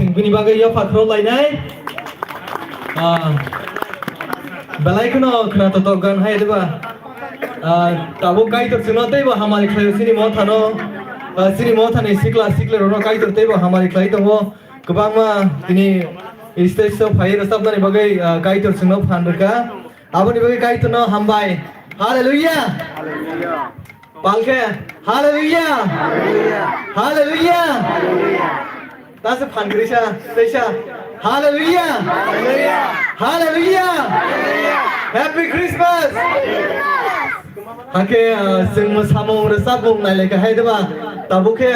bini bagai ya pakro lainai belai kuno kena totogan hai deba tabo kai tor suno tebo hamari khlai sini mo thani sikla rono kai tor tebo hamari khlai tongo gobang ma tini stage so phai rasab nani bagai kai tor suno phanrka aboni bagai kai tor no hambai hallelujah palke hallelujah tas phangrisa seisa hallelujah happy christmas hake sing mo samong rasab bong nai leka hai deba tabuke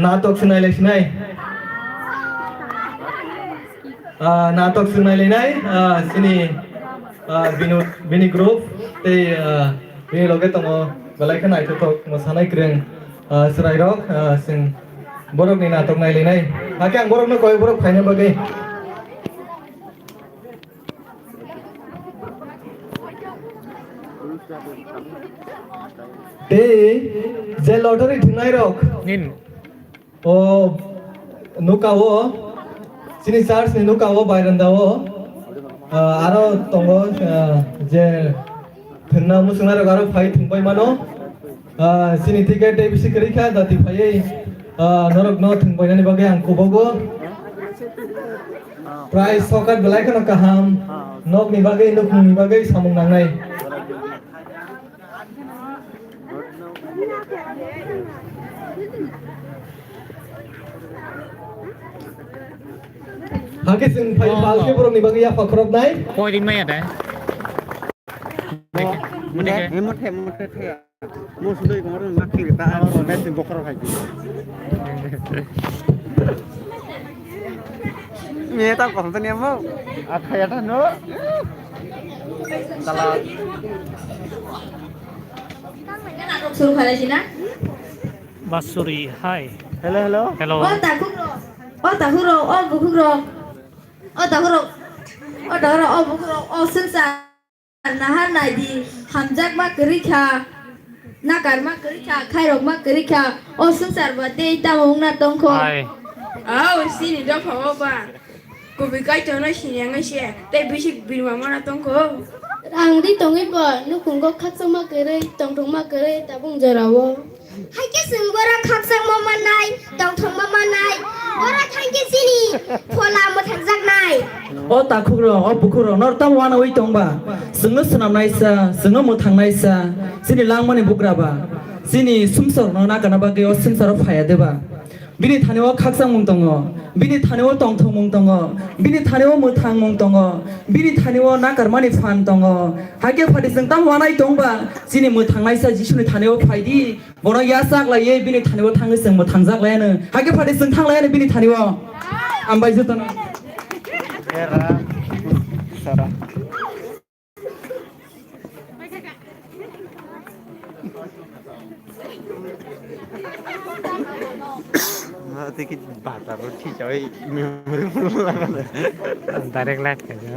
natok sunai leknai natok sunai lenai sini bini group te bini loge tongo balai khanai tok mosanai kreng serai rok sing borok ni natok nai lenai hake ang borok no koi borok phaina bagai te je lottery thunai rok nin o nukao sini church ni nukao bairandao aro tongo je thunna musungna rok aro phai thungbai mano sini ticket te bisi karikha dati phai norok no thungbai nani bagai ang kobogo price sokat belai kana kaham nok ni bagai nuk ni bagai samung nangnai hake sing phai palke borok ni bagai ya pakrok nai koi din mai ada Hemot the mo sudai ko maron makki ta aro nesin bokro khai me ta ko tan mo akhaya ta no salat suruh khala sina basuri hai hello oh ta khuro oh sunsa nahan nai di hamjak ma kerikha nakar ma kerikha khairok ma kerikha oh sunsar ba te ta mong na tongkho hai sini da phawa ba ko bi kai to na sini nga she te bisik bi ma na tongkho ang di tongi ba nu kung ko khaksang ma kere tong ma kere ta bung jarawo hai ke sing gora khaksang ma manai tong ma manai ora thangke sini phola mo thakjak nai o takhuro o bukhuro nor tam wana oi tongba singno sunam naisa singno mo thangnai sa sini langmani bukraba sini sumsor no na kana ba ge o sumsor phaya deba bini thaneo khaksang mung tongo bini thaneo tongthong mung tongo bini thaneo mo thang mung tongo bini thaneo na karmani phan tongo hage phadi sing tam wanai tongba sini mo thangnai sa jisuni thaneo phaidi bono ya sak la ye bini thaneo thangi sing mo thangjak la ne hage phadi sing thang la ne bini thaneo ambai jutana era sara Nanti kita baca roti coy, memori direct live kaja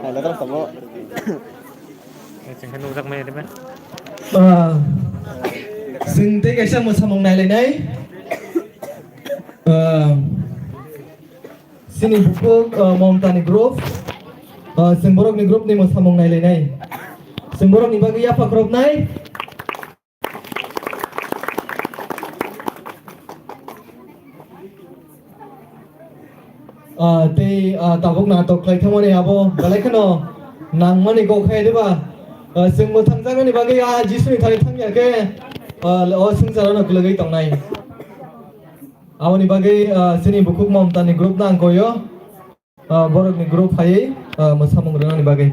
Halo terus kamu. chừng kan uzak mai deba sing te kaisa mo samong nai lenai sini buku momtani group sing borok ni group ni mo samong nai lenai sing borok ni bagi apa group nai te tabok na to klai thamani abo balai kano nangmani go khai deba sing mo thangjak ni bagi jisuni thari thangya ke o sing sarana kulagai tongnai awani bagi sini bukuk momtani group na angkoyo borok ni group hai mo samong rana ni bagi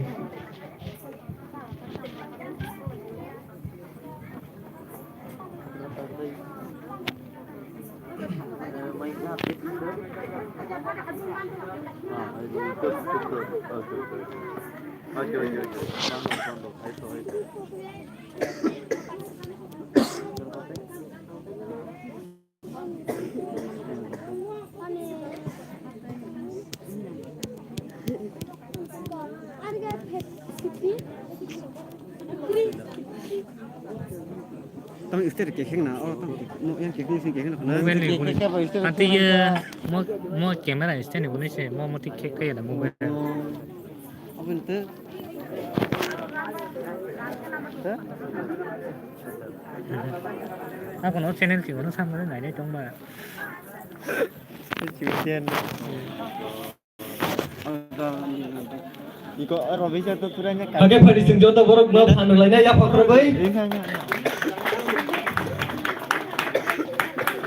istri kekeng na oh tong yang kekeng sing kekeng na Mobile ni boleh. Nanti ya mau kamera istri ni boleh sih. Mau mati kek kayak ada mobile. apa itu Aku no channel sih, no sama dengan ini dong mbak. Iko Robisa tuh turunnya kan. Oke, pada sing jodoh borok mau pandu lainnya ya Pak Robai.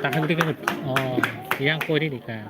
Tak henti kan? Oh, yang kau ini kan.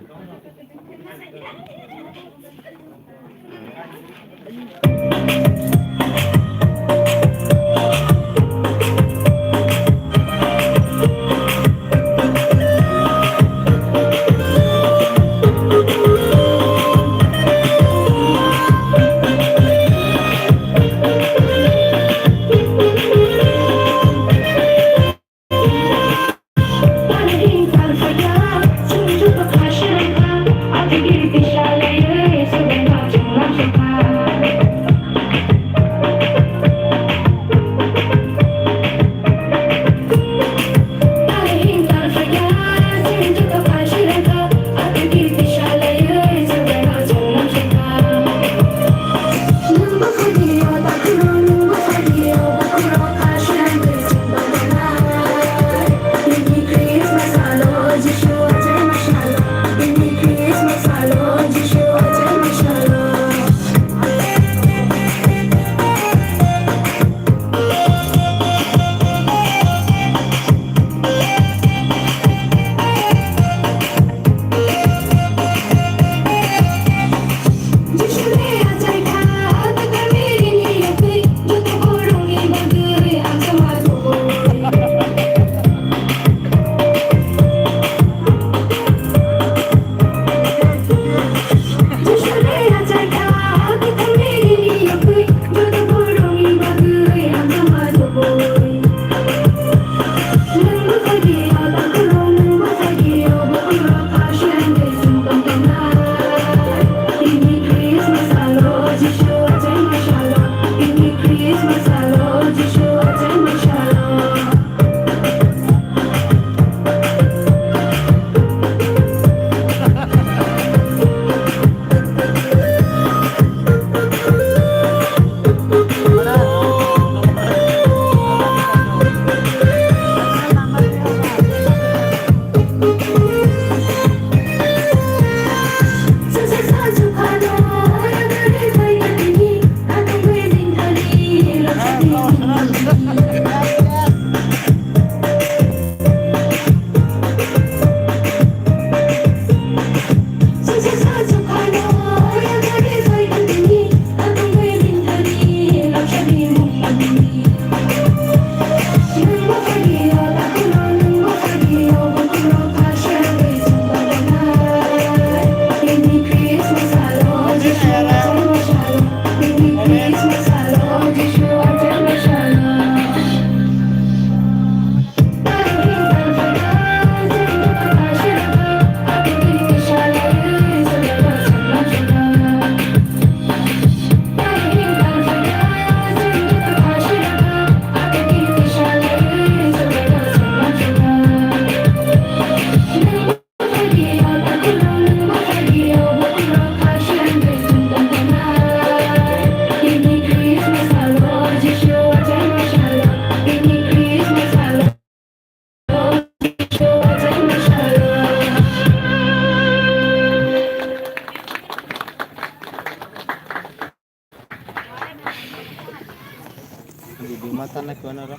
Di mata nak mana ro?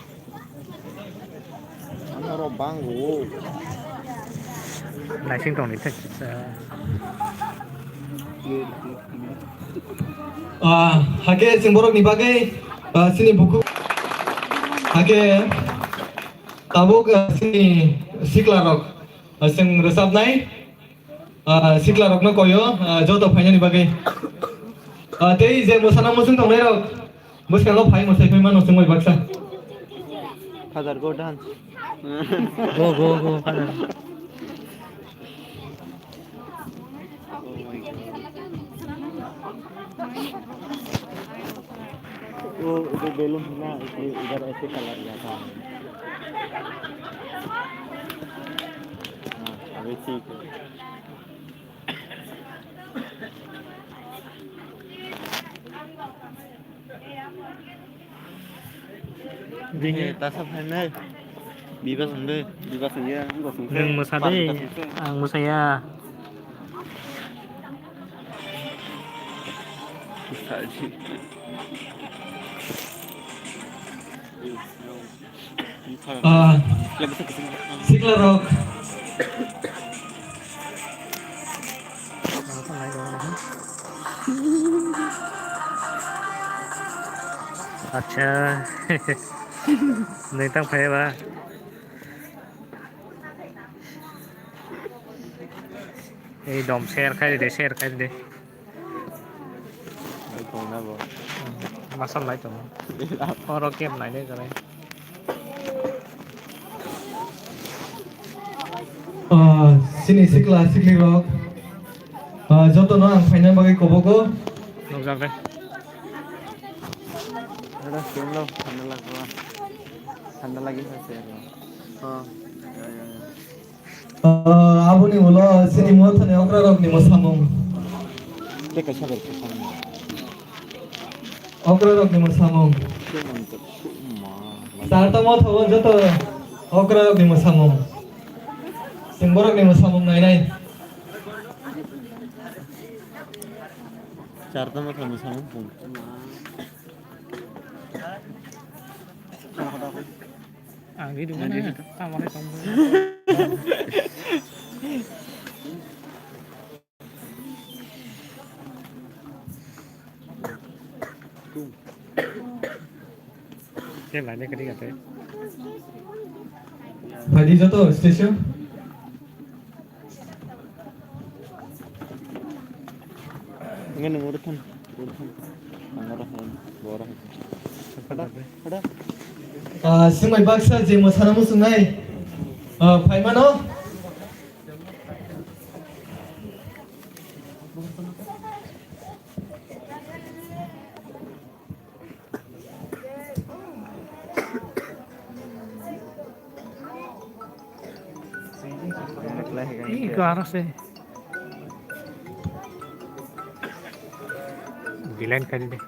Ano ro banggu. Nasi tong ni tak. Hake sing borok ni bagai sini buku. Hake tabuk sini sikla rok sing resap nai sikla rok no koyo joto phanya ni bagai. Tei je mosana mosung tong nai rok. Muskal lo phai mosai phai mano sungoi baksa. Father go dance. Go. Father. वो balloon ना इधर ऐसे colour जाता है Ini tas apa nih? Bebas sendiri. Bebas saja. Neng musade, ang musaya. Sikla rock. अच्छा नहीं तक phải ba এই dom share khai de share khai de masal lại tụi nó kem lại đây rồi Sini sikla sikli rock. Joto no ang final bagai kobogo. nông dân đây Ada film lo, anda lagi saya. Oh, Abuni ulo sini mo thane okra rock ni mo samung. dia kasih berkesan. Okra rock ni mo samung. Sarta mo thawo joto okra rock ni mo samung. Singborok ni mo samung nai nai. Carta mah kamu sama pun. đi đúng này tao vào đây xong xem lại đây cái đi cả thế Phải đi joto station. Ingin urutan. Angara borang. Ada. Singmai baksa je mo sanamu sungai. Paiman no? ini ke arah sih di lain kali deh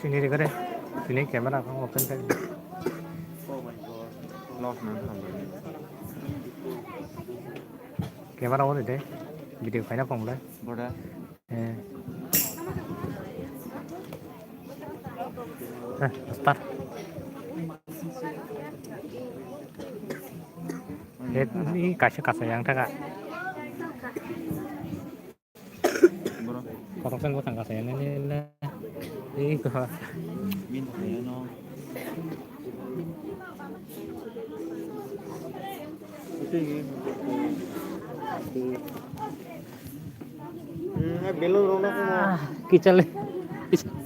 sini deh deh sini kamera kamu open kan Oh my god. Lost man. kamera on deh video file apa mulai Boda. start ini kasih yang tak Bro. koroksan gua tanggal saya ini lah ini gua Minta saya no. Belum lunak mo. kical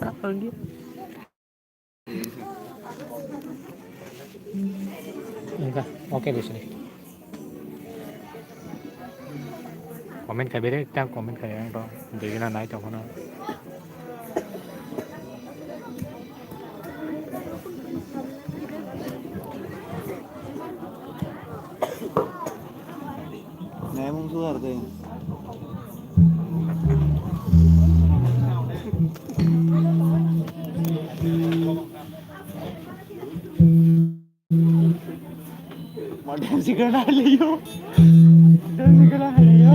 apa lagi enggak oke di sini komen kayak beda kita komen kayak yang tuh jadi naik tuh mana Nah, emang suar deh. Modern sih kena liyo. Dan sih kena liyo.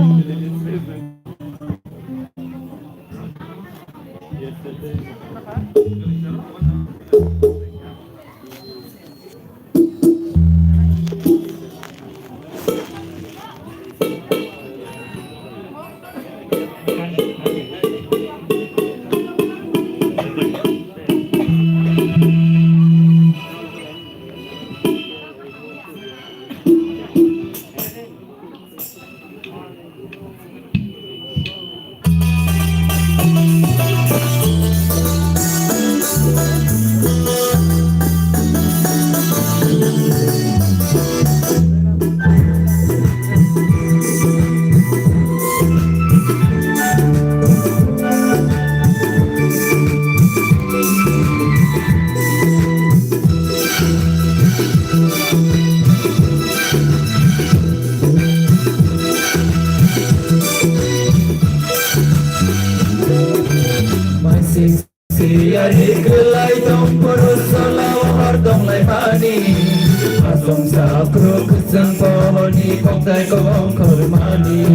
Asung sapro kusang pohoni kongtai kong kormani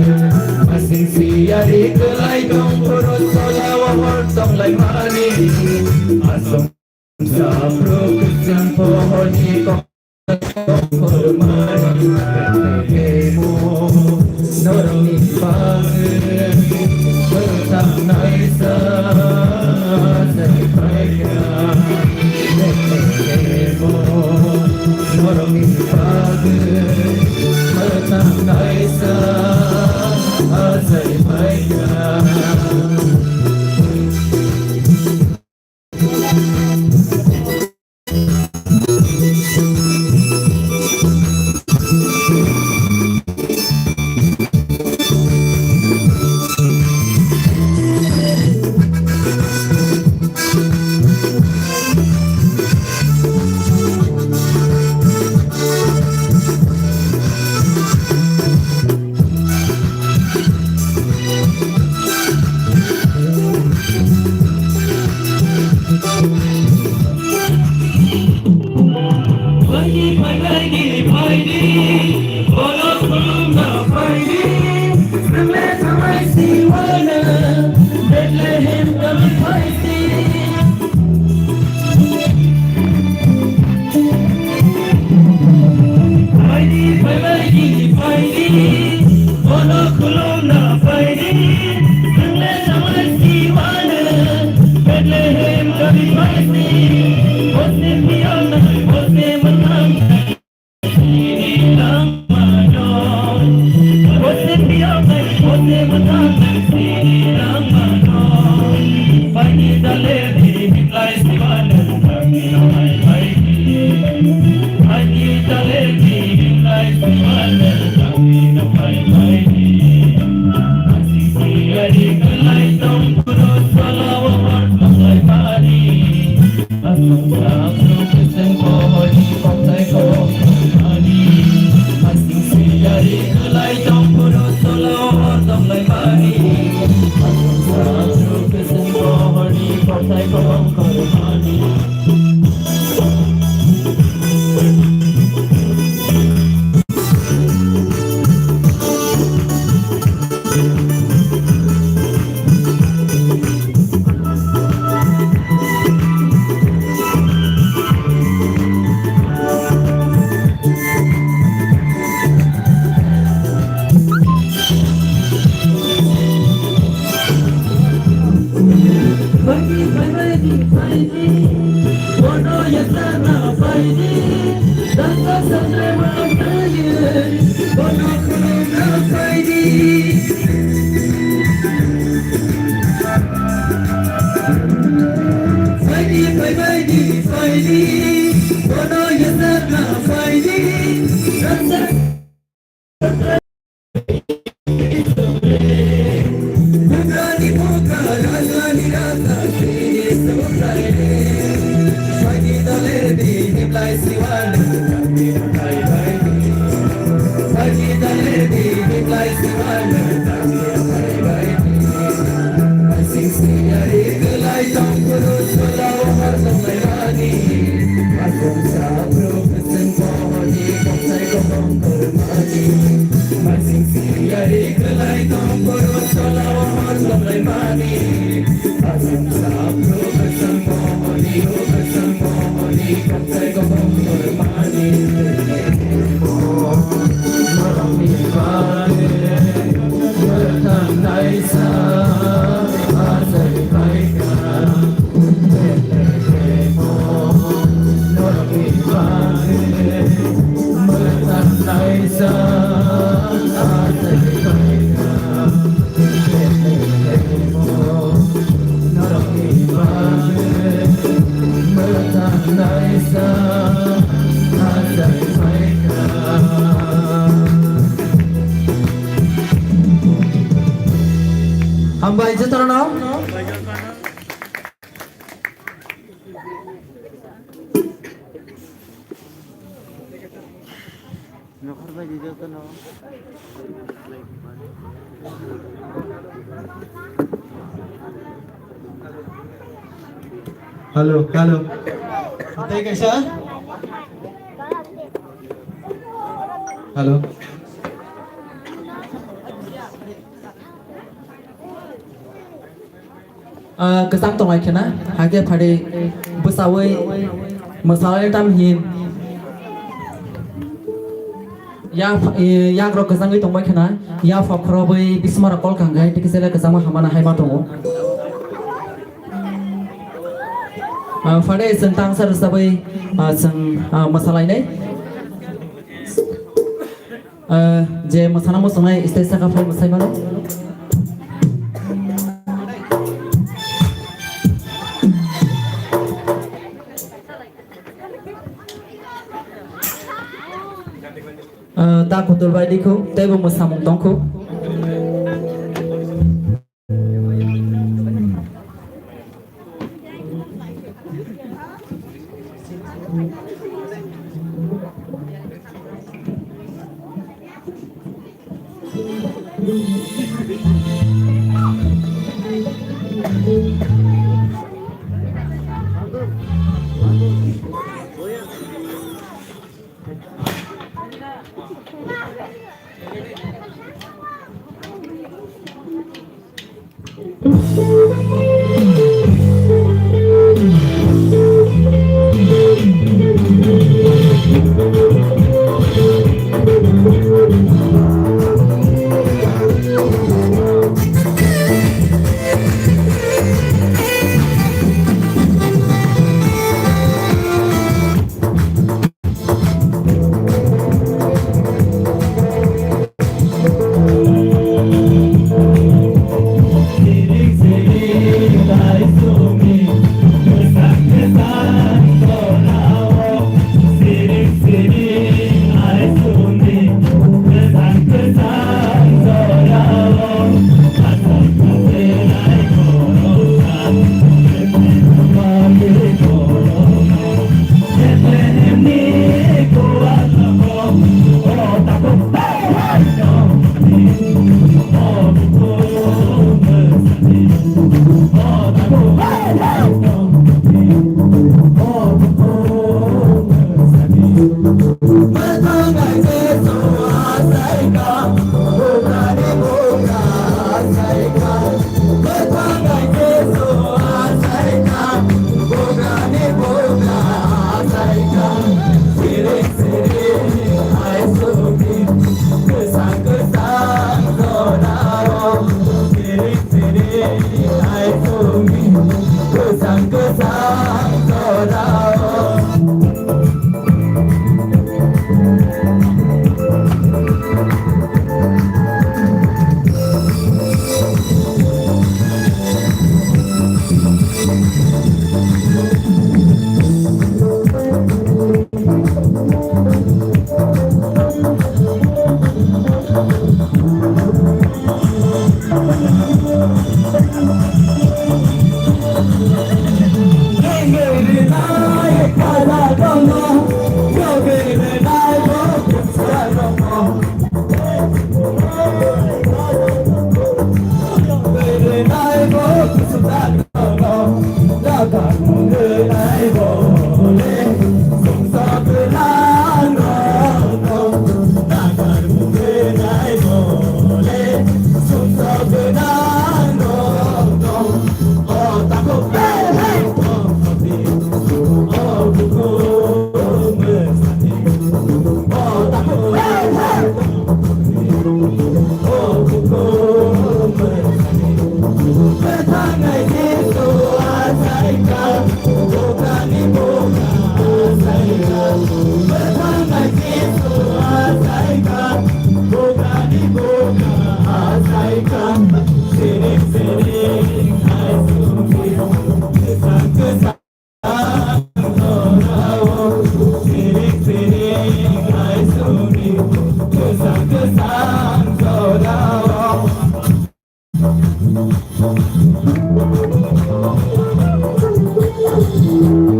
Asing siari kelai dong urut solawa hortong lai mani Asung sapro kusang pohoni kongtai kong kormani Petemo norong nipangen bertak naisa Zai paika Petemo norong nipangen bertak naisa Zai paika Hamba izin terkenal. Halo, halo. Tay kaisa? Halo. Kesang tong lagi na, hage pada besawai masalah tamhin. Ya kro kesang itu tong na, ya fakro bai bismara kol kanggai, tikisela kesang hamana hai matongo. Pada sentang sar sabai seng masalah ini. Je masana musongai istesa kafal masai mana? Tak betul baik diku, tapi musamung tongku. Kesang